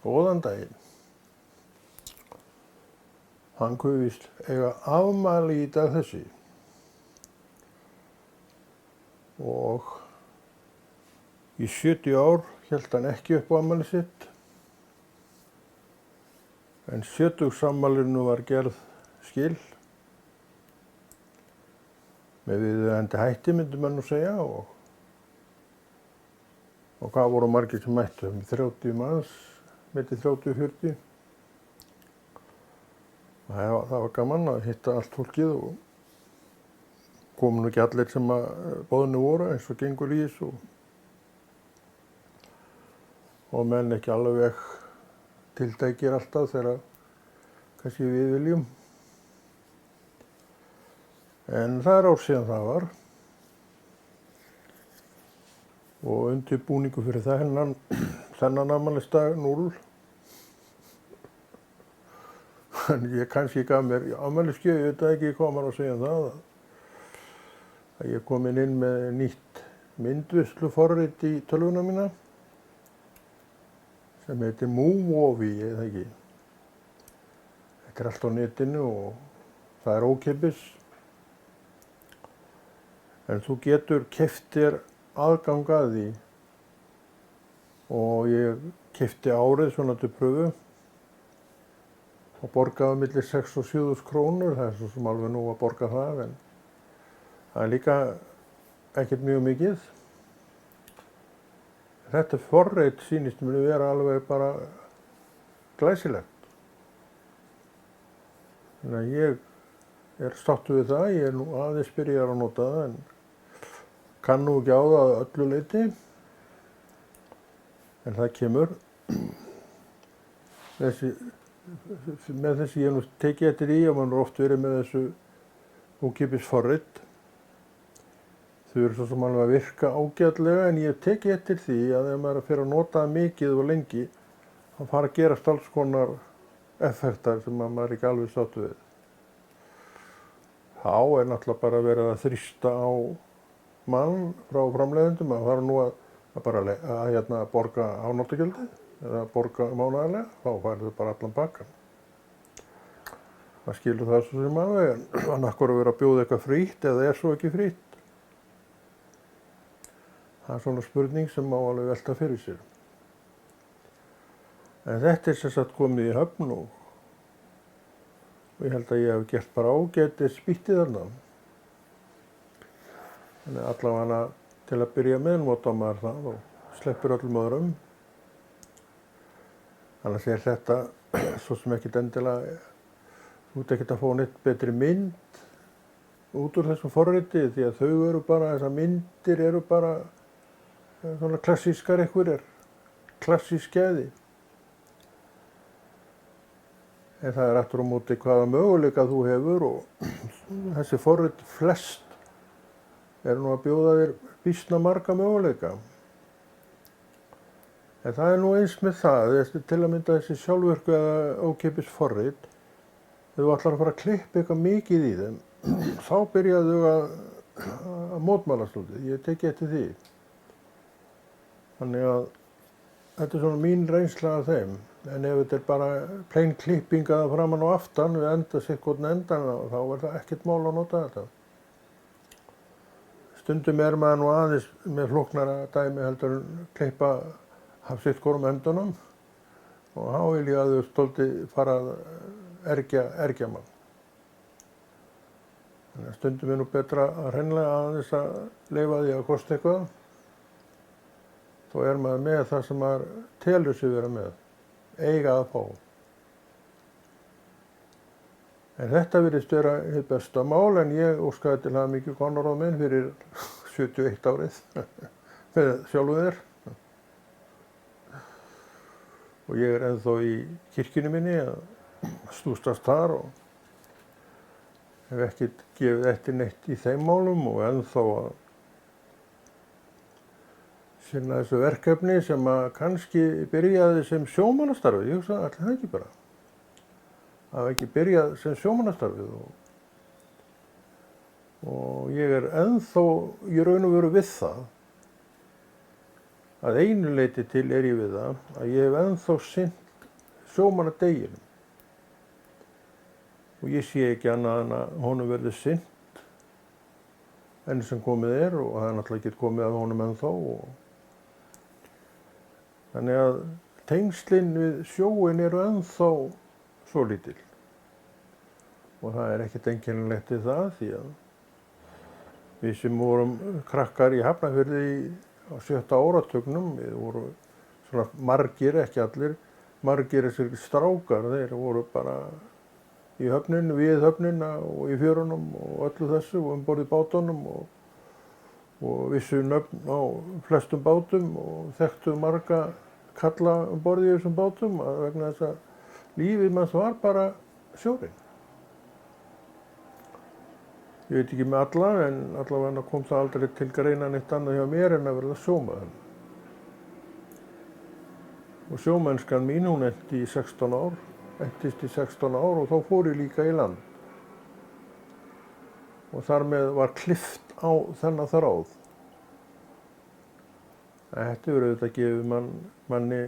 Góðan daginn. Hann kveðist eiga afmæli í dag þessi og í 70 ár hélt hann ekki upp á afmæli sitt, en 70-afmælinu var gerð skil með viðeigandi hætti, myndi mann nú segja, og hvað voru margir sem mættu? 30 manns, milli 30 og 40. Það var gaman að hitta allt fólkið og komu nú ekki allir sem að boðnu voru eins og gengur í þessu og menn ekki alveg tiltækir alltaf þegar kannski við viljum. En það er ár síðan það var og undirbúningu fyrir þennan afmælisdag 0. En ég kannski gaf mér afmælisgjöf, ég veit ekki hvað maður að segja það, að ég kom inn með nýtt myndvisluforrit í tölvuna mína sem heitir Movovi, eða ekki. Þetta er allt á netinu og það er ókeypis. En þú getur keypt þér aðgang að því og ég keypti árið svona til pröfu og borgaði milli 6.000 og 7.000 krónur, það er svo sem alveg nú að borga það, en það er líka ekkert mjög mikið. Þetta forrit sýnist mér vera alveg bara glæsilegt. Þannig að ég er státtur við það, ég er nú aðeins byrjaður að nota það, en kann nú ekki á það að öllu leyti. En það kemur. Með þessi ég nú tekið eftir í og mann er oft verið með þessu ókeypis forrit. Þau eru svo sem alveg að virka ágætlega, en ég tekið eftir því að ef maður fer að nota það mikið og lengi þá fara að gerast alls konar effektar sem maður er ekki alveg sáttur við. Þá er náttúrulega bara verið að þrýsta á mann frá framleiðendum að fara nú að borga afnotagjöldið eða borga mánaðarlega, þá færðu bara allan pakkan. Það skilur það svo sem alveg, en annarkor að vera að bjóða eitthvað frítt eða er svo ekki frítt. Það er svona spurning sem má alveg velta fyrir sér. En þetta er sem sagt komið í höfn og ég held að ég hef gert bara ágætis spýttið þarna. Þannig allavega til að byrja með nota maður það og sleppur öllum öðrum. Annars er þetta svo sem ekkert endilega, þú ert ekkert að fá neitt betri mynd út úr þessum forriti því að þau eru bara, þessar myndir eru bara svona klassískar einhverjar, klassísk gæði. En það er aftur á móti hvaða möguleika þú hefur og þessi forrit flest eru nú að bjóða þér býsna marga möguleika. En það er nú eins með það, til að mynda þessi sjálfvirku eða ókeypis forrit, ef þú ætlar að fara að klippa eitthvað mikið í þeim, þá byrjaðu að mótmæla svolítið, ég teki eftir því. Þannig að þetta er svona mín reynsla af þeim, en ef þetta er bara plain klipping að framan og aftan við enda sitt hvorn endan, þá er það ekkert mál að nota þetta. Stundum er maður nú aðeins með flóknara dæmi heldur en klippa af sitt hvorum endunum og þá vil ég að þau stolti fara að ergja mann. Þannig að stundum er nú betra að hreinlega aðeins að leyfa því að kosta eitthvað. Þá er maður með það sem maður telur sig vera með, eiga að fá. En þetta virðist vera hið besta mál, en ég óskaði til hamingju Konráð minn fyrir 71 árið með sjálfu þér. Og ég er ennþá í kirkjunni minni að stústast þar og hef ekkert gefið eftir neitt í þeim málum og ennþá að sinna þessu verkefni sem að kannski byrjaði sem sjómannastarfið. Ég hugsaði allir það ekki bara. Það hafi ekki byrjað sem sjómannastarfið og ég er ennþá í raun og veru við það. Að einu leyti til er ég við það að ég hef ennþá sinnt sjómannadeginum. Og ég sé ekki annað en að honum verði sinnt enn sem komið er og það er náttúrulega ekki komið að honum ennþá. Þannig að tengslin við sjóin eru ennþá svo lítil. Og það er ekkert einkennilegt í það því að við sem vorum krakkar í Hafnarfirði á 7. áratugnum, við vorum svona margir, ekki allir, margir þessir strákar, þeir voru bara í höfninu, við höfnina og í fjörunum og öllu þessu og borð í bátunum og vissu nöfn á flestum bátum og þekktu marga kalla borð í þessum bátum vegna þess að lífið manns var bara sjórinn. Ég veit ekki með alla, en allavega kom það aldrei til greina neitt annað hjá mér en að verða sjómaður. Og sjómennskan mín, hún entist í 16 ár og þá fór ég líka í land. Og þar með var klippt á þennan þráð. Þetta hefur auðvitað gefið manni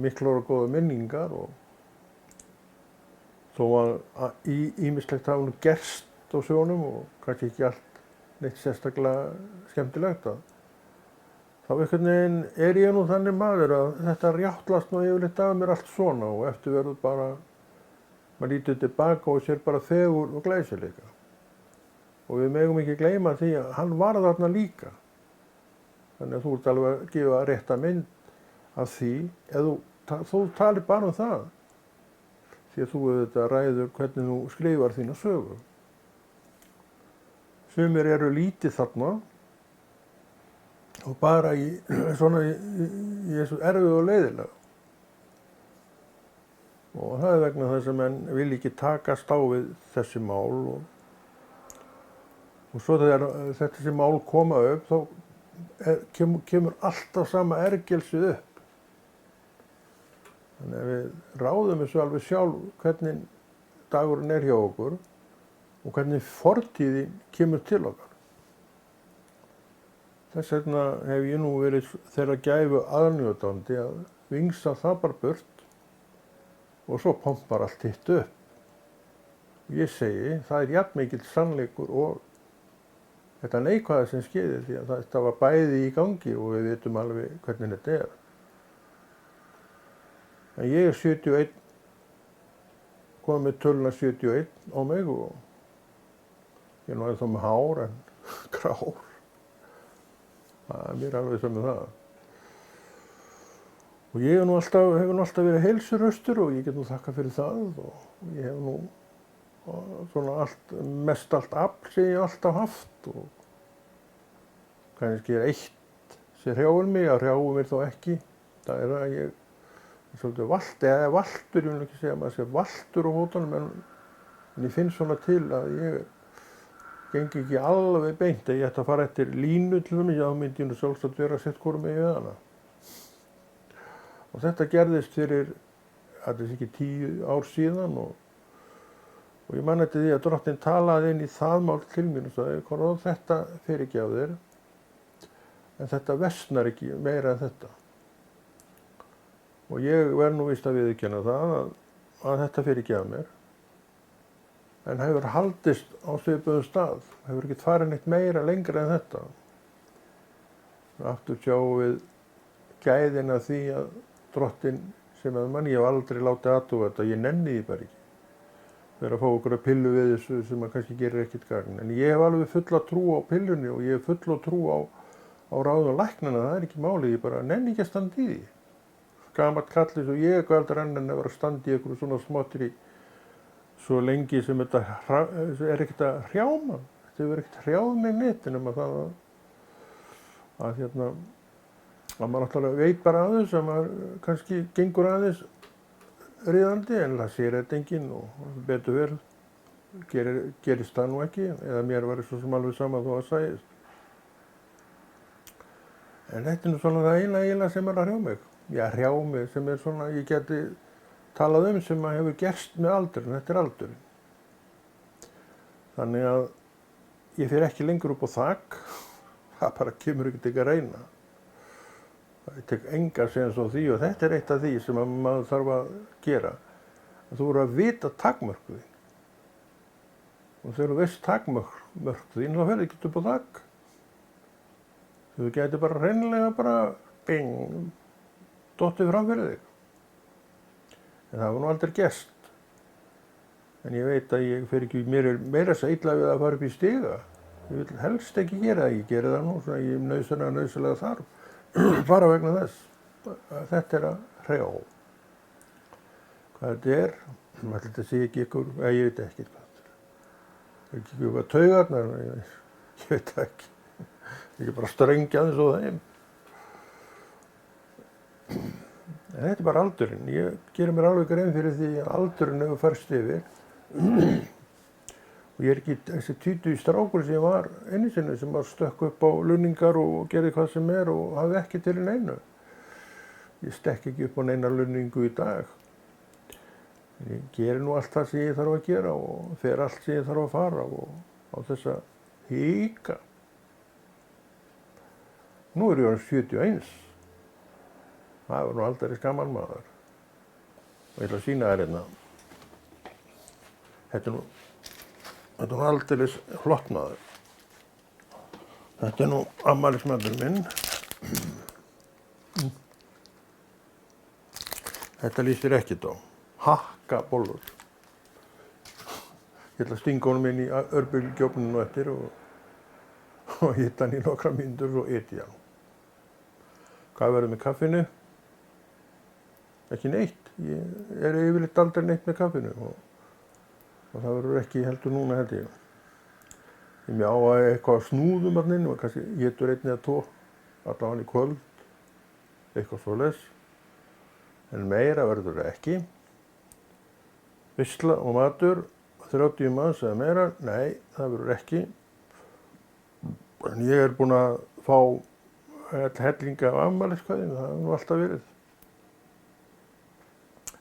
miklar og góða minningar og þó að ýmislegt hafi nú gerst á sjónum og kannski ekki allt neitt sérstaklega skemmtilegt þá einhvern veginn er ég nú þannig maður að þetta rjáttlast nú yfirleitt af mér allt svona og eftir verður bara maður lítur tilbaka og sér bara fegurð og glæsileika. Og við megum ekki gleyma því að hann var þarna líka. Þannig að þú ert alveg að gefa rétta mynd af því eða þú talir bara það. Því að þú auðvitað ræður hvernig þú skrifar þína sögu. Sumir eru lítið þarna og bara í þessu erfiðu og leiðilega. Og það er vegna þess að menn vil ekki takast á við þessi mál og svo þegar þessi mál koma upp þá kemur alltaf sama ergelsið upp. Þannig að við ráðum þessu alveg sjálf hvernig dagurinn er hjá okkur og hvernig fortíðin kemur til okkar. Þess vegna hef ég nú verið þeirra gæfu aðnjótandi að vingsa það bara burt og svo pompar allt hitt upp. Ég segi, það er jafn mikill sannleikur og þetta neikvæða sem skeiði því að þetta var bæði í gangi og við vitum alveg hvernig þetta er. En ég er 71, komið með töluna 71 á mig og ég er nú ennþá með hár en grár. Það er mér alveg sem með það. Og ég hefur nú alltaf verið heilsuraustur og ég get nú þakkað fyrir það og ég hef nú svona mest allt afl sem ég alltaf haft og kannski er eitt sem hrjáir mig, að hrjáir mér þó ekki. Það er að ég er svolítið valtur, ég vil ekki segja að maður sé valtur á fótunum en ég finn svona til að ég gengi ekki alveg beint að ég ætti að fara eftir línu til dæmis, þá myndi ég nú sjálfsagt vera að setja hvorum megin við hana. Og þetta gerðist fyrir, þetta er ekki 10 ár síðan og ég man eftir því að drottinn talaði inn í það mál til mín og sagði, Konráð, þetta fer ekki á þér, en þetta versnar ekki meira en þetta. Og ég verð nú víst að viðurkenna það að þetta fer ekki af mér, en hefur haldist á svipuðum stað, hefur ekki farið neitt meira lengra en þetta. Aftur sjáum við gæðina því að drottinn sem að ég hef aldrei látið athuga þetta, ég nenni því bara ekki. Það er að fá okkur að pillu við þessu sem að kannski gerir ekkert gagn. En ég hef alveg fulla trú á pillunni og ég hef fulla trú á ráðum læknanna, það er ekki máli, ég bara nenni ekki að standa í því. Gamall kallis og ég hvað aldrei enn að vera að standa í einhverju svona smáttri svo lengi sem þetta er ekkert að hrjá mann. Þetta hefur ekkert hrjáð mig neitt nema það að maður náttúrulega veit bara aðeins að maður kannski gengur aðeins ríðandi en það sér þetta enginn og betur verð gerist það nú ekki eða mér var svo sem alveg sama þó að sæðist. En þetta er nú svona það eina sem er að hrjá mig. Já, hrjá mig sem er svona, ég geti talað sem að hefur gerst með aldurinn, þetta er aldurinn. Þannig að ég fer ekki lengur upp á þak, það bara kemur ekkert ekki að reyna. Ég tek enga séns á því og þetta er eitt af því sem maður þarf að gera. Þú verður að vita takmörk þín. Og þegar þú veist takmörk þín, þá ferðu ekki upp á þak. Þú gæti bara hreinlega bara, bing, dottið fram fyrir þig. En það var nú aldrei gerst. En ég veit að ég fer ekki, mér er meira svo illa við að fara upp í stiga. Ég vil helst ekki gera það, ég geri það nú svona ég nauðsynlega þarf. Bara vegna þess að þetta er að hrjá. Hvað þetta er, maður þetta sé ekki ykkur, ég veit ekki hvað þetta er. Það er ekki ykkur taugarnar, ég veit það ekki. Ekki bara strengja eins og þeim. En þetta er bara aldurinn. Ég gerir mér alveg grein fyrir því að aldurinn hefur færst yfir. Og ég er ekki þessi tvítugi strákur sem ég var einu sinni sem var stökk upp á lunningar og gerði hvað sem er og hafði ekki til neinu. Ég stekk ekki upp á neina lunningu í dag. En ég geri nú allt það sem ég þarf að gera og fer allt sem ég þarf að fara og á þess að hika. Nú er ég orðinn 71. Það var nú aldrei gaman maður. Og ég ætla að sýna þér hérna. Þetta er nú aldeilis flott maður. Þetta er nú afmælismatur minn. Þetta lýsir ekkert á. Hakkabollur. Ég ætla að stinga honum inn í örbylgjuofninn og eftir og hita hann í nokkra mínútur og eti hann. Hvað verður með kaffinu? Ekki neitt. Ég er yfirleitt aldrei neitt með kaffinu og það verður ekki heldur núna held ég. Ég á að eitthvað snúðum þarna inn og kannski étur einn eða tvo, allavega í kvöld, eitthvað svoleiðis. En meira verður það ekki. Veisla og matur, 30 manns eða meira, nei, það verður ekki. En ég er búinn að fá hellinga af afmæliskveðjum, það hefur nú alltaf verið.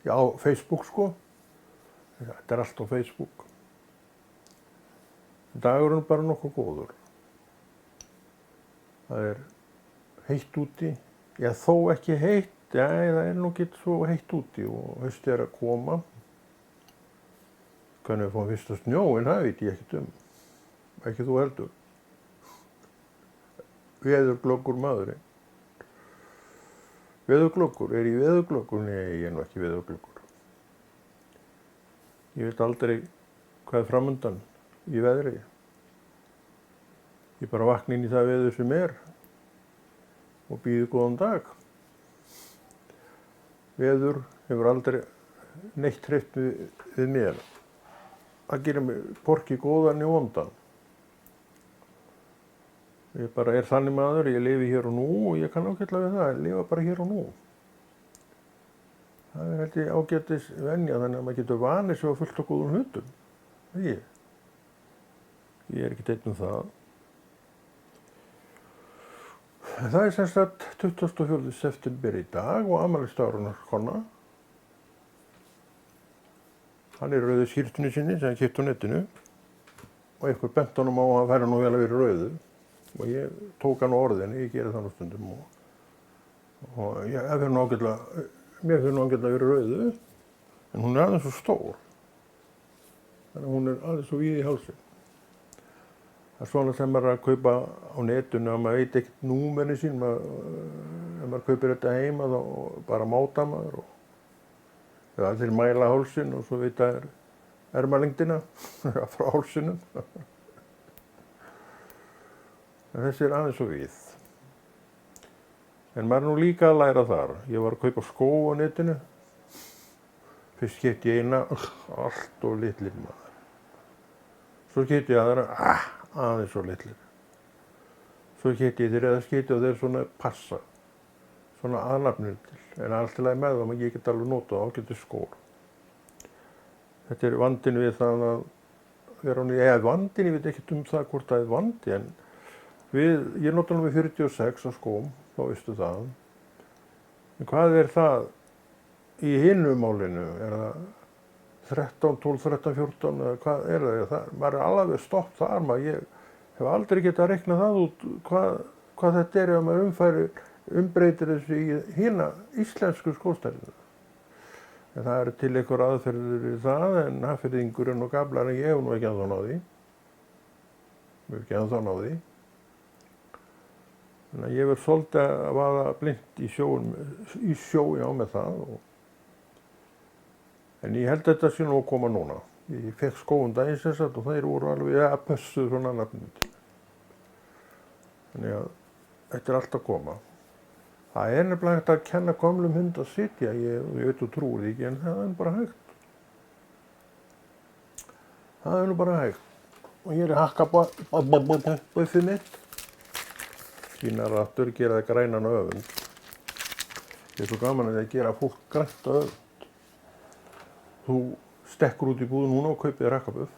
Já, Facebook sko. Þetta er allt á Facebook. Dagurinn er bara nokkuð góður. Það er heitt úti. Já, þó ekki heitt. Já, það er nú ekki svo heitt úti og haustið er að koma. Hvernig við fáum fyrsta snjóinn, það veit ég ekkert um. Ekki þú heldur. Veðurglöggur maðurinn. Veðurglöggur? Er ég veðurglöggur? Nei, ég er nú ekki veðurglöggur. Ég veit aldrei hvað er framundan í veðri. Ég bara vakna inn í það veður sem er og býði góðan dag. Veður hefur aldrei neitt hreift við mér. Það gerir mig hvorki góðan né vondan. Ég bara er þannig maður, ég lifi hér og nú og ég kann ágætlega við það, ég lifa bara hér og nú. Það er held ég ágætis venja þannig að maður getur vanið sig á fullt og góðum hlutum. Ég er ekki einn um það. Það er sem sagt 24. september í dag og afmælisdagurinn konna. Hann er í rauðu skírtunni sinni sem hann keypti á netinu og einhver bent honum á að hann færi nú vel að vera rauðu og ég tók hann á orðinu, ég geri það nú stundum og ég fer nú ágætlega. Mér finnst hún ágætlega verið rauðu, en hún er aðeins svo stór. Þannig að hún er aðeins svo víð í hálsinn. Það er svona sem maður er að kaupa á netinu að maður veit ekkert númerið sín. Ef maður kaupir þetta heima þá bara máta maður og allir mæla hálsinn og svo veit að ermalengdina frá hálsinum. En þessi er aðeins svo víð. En maður er nú líka að læra þar. Ég var að kaupa skó á netinu. Fyrst keypti ég eina, allt of litlir maður. Svo keypti ég aðra, aðeins svo litlir. Svo keypti ég þriðja skeyti og þeir svona passa. Svona aðnafnir til. En allt í lagi með það, ég get alveg notað ágætis skór. Þetta er vandinn við það að vera hún í, vandinn, ég veit ekkert um það hvort það er vandi, en ég nota nú við 46 á skóm. Þá veistu það. En hvað er það í hinu málinu? Er það 13, 12, 13, 14 eða hvað er það? Maður er alveg stopp þar. Ég hef aldrei getað að reikna það út hvað þetta er ef maður umfærir umbreytir þessu í hina íslensku skóstærðina. En það eru til einhver aðferðir í það, en Hafnfirðingurinn og Gablarinn, ég hef nú ekki ennþá náð því. Ég hef ekki ennþá náð því. Þannig að ég verð svolítið að vaða blint í sjó, já, með það. En ég held að þetta sé nú að koma núna. Ég fekk skóum daginn sem sagt og þeir voru alveg að pössuð svona nafnum. Þannig að þetta er allt að koma. Það er nefnilega hægt að kenna gömlum hund að sitja, ég veit þú trúir því ekki, en það er bara hægt. Það er nú bara hægt. Og ég er að hakka buffið mitt. Fínar aftur gera það grænan öfund. Ég er svo gaman að það gera fólk grænt öfund. Þú stekkur út í búð núna og kaupir þér hakkabuff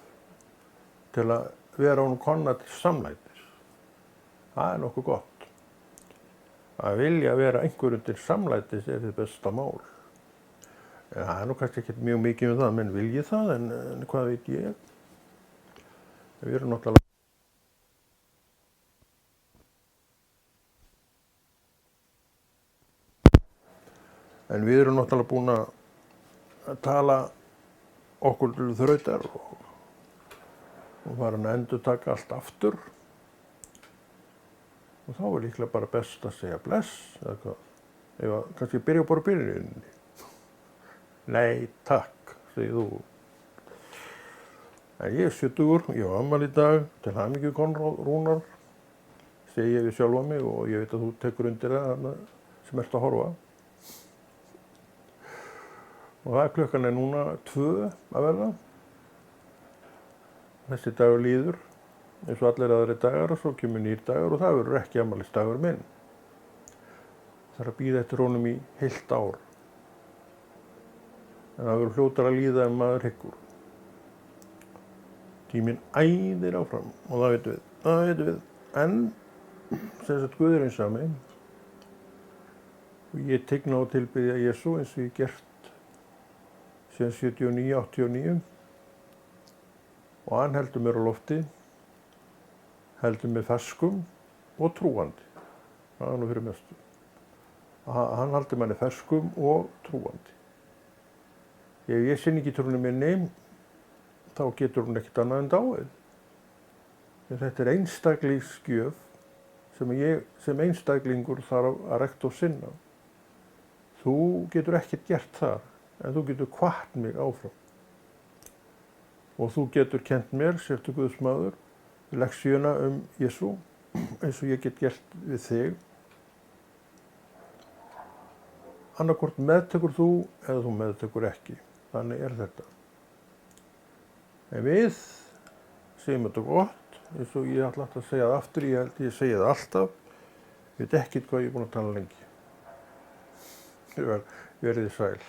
til að vera honum konna til samlætis. Það er nokkuð gott. Að vilja vera einhverjum til samlætis er þið besta mál. En það er nú kannski ekki mjög mikið með það, menn vilji það, en hvað veit ég? Við erum náttúrulega búin að tala okkur til þrautar og farin að endurtaka allt aftur. Og þá er líklega bara best að segja bless, eða hvað. Eða kannski byrja bara á byrjuninni. Nei, takk, segir þú. En ég er 70, ég á afmæli í dag, til hamingju Konráð Rúnar, segi ég við sjálfa mig og ég veit að þú tekur undir það sem ert að horfa. Og það klukkan er núna 2 að verða. Þessi dagur líður. Eins og allir aðri dagar og svo kemur nýr dagur og það verður ekki afmælisdagur minn. Það er að bíða eftir honum í heilt ár. En það verður fljótar að líða ef maður hyggur. Tíminn æðir áfram og það veitum við. En, sem sagt Guð er einsami og ég tigna og tilbiðja Jesú eins og ég gert síðan 79, 89 og hann heldur mér á lofti. Heldur mig ferskum og trúandi. Það er nú fyrir mestu. Hann heldur manni ferskum og trúandi. Ef ég sinni ekki trúnni minni, þá getur hún ekkert annað en dáið. En þetta er einstaklingsgjöf sem ég sem einstaklingur þarf að rækta og sinna. Þú getur ekkert gert þar, en þú getur hvatt mig áfram. Og þú getur kennt mér, sértu Guðs maður, leksíuna Jesú, eins og ég get gert við þig. Annarkvort meðtekur þú eða þú meðtekur ekki. Þannig er þetta. En við segjum þetta gott, eins og ég ætla að segja það aftur, ég held ég segi það alltaf. Ég veit ekkert hvað ég er búin að tala lengi. Verið sæl.